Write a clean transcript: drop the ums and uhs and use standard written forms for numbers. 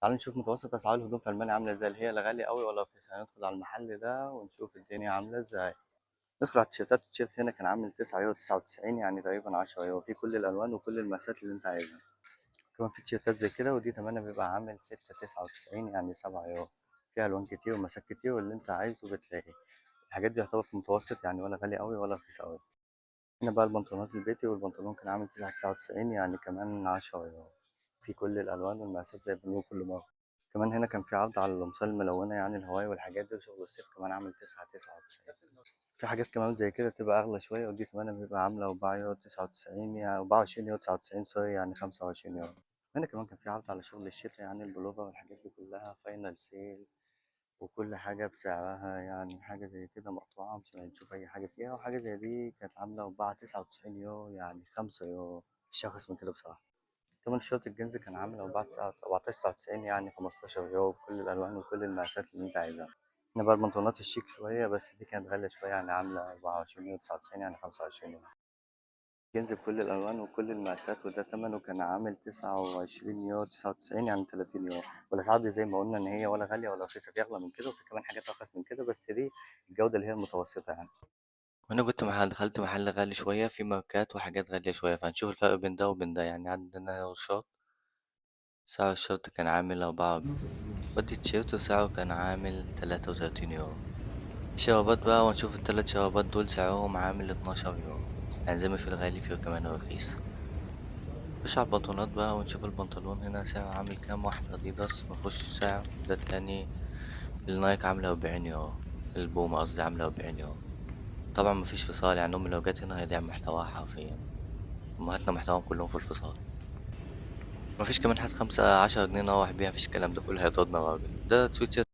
تعال نشوف متوسط أسعار الهدوم في ألمانيا عاملة ازاي، اللي هي لا غالية أوي ولا رخيصة. هندخل على المحل ده ونشوف الدنيا عاملة ازاي. ندخل على التيشيرتات. التيشيرت هنا كان عامل 9 يورو 99، يعني تقريبا 10 يورو، في كل الألوان وكل المقاسات اللي أنت عايزها. كمان في تيشيرتات زي كده، ودي تمنها بيبقى عامل 6 99، يعني 7 يورو. فيها ألوان كتير ومقاسات كتير، واللي أنت عايزه بتلاقيه. الحاجات دي يعتبر في المتوسط، يعني ولا غالية أوي ولا رخيصة أوي. هنا بقى البنطلونات البيتي، والبنطلون كان عامل 9 99، يعني كمان 10 يورو. في كل الألوان والمقاسات زي ما بنقول كل مرة. كمان هنا كان في عرض على القمصان الملونة، يعني الهواي والحاجات دي، وشغل الصيف كمان عامل 9 99. في حاجات كمان زي كده تبقى أغلى شوية، ودي كمان بيبقى عاملة 4 يورو 99، يعني 24 يورو 99، سوري، يعني 25 يورو. هنا كمان كان في عرض على شغل الشتا، يعني البلوفر والحاجات دي كلها فاينل سيل، وكل حاجة بسعرها. يعني حاجة زي كده مقطوعة مش هنشوف أي حاجة فيها، وحاجة زي دي كانت عاملة 4 99 يورو، يعني 5 يورو. مفيش أرخص من كده بصراحة. كمان الشورت الجينز كان عامل 14 99، يعني 15 يورو، بكل الألوان وكل المقاسات اللي أنت عايزها. هنا بقى البنطلونات الشيك شوية، بس دي كانت غالية شوية، يعني عاملة 24 يورو 99، يعني 25 يورو. جينز بكل الألوان وكل المقاسات، وده تمنه كان عامل 29 يورو 99، يعني 30 يورو. والأسعار دي زي ما قلنا إن هي ولا غالية ولا رخيصة، في أغلى من كده وفي كمان حاجات أرخص من كده، بس دي الجودة اللي هي المتوسطة يعني. وهنا دخلت محل غالي شوية، في ماركات وحاجات غالية شوية، فهنشوف الفرق بين ده وبين ده. يعني عندنا شورت، سعر الشورت كان عامل 4، ودي التيشيرت وسعره كان عامل 33 يورو. الشرابات بقى، ونشوف التلات شرابات دول سعرهم عامل 12 يورو. يعني زي ما في الغالي في كمان الرخيص. نخش على البنطلونات بقى ونشوف البنطلون هنا سعره عامل كام. واحد اديداس مفهوش سعر، ده التاني النايك عاملة 40 يورو، البوم قصدي عاملة 40 يورو. طبعا مفيش فصال، يعني أمي لو جت هنا هيضيع محتواها حرفيا. أمهاتنا محتواهم كلهم في الفصال. مفيش كمان حد 15 جنيه نروح بيها، مفيش الكلام ده كله، هيطردنا راجل. ده سويتشيرت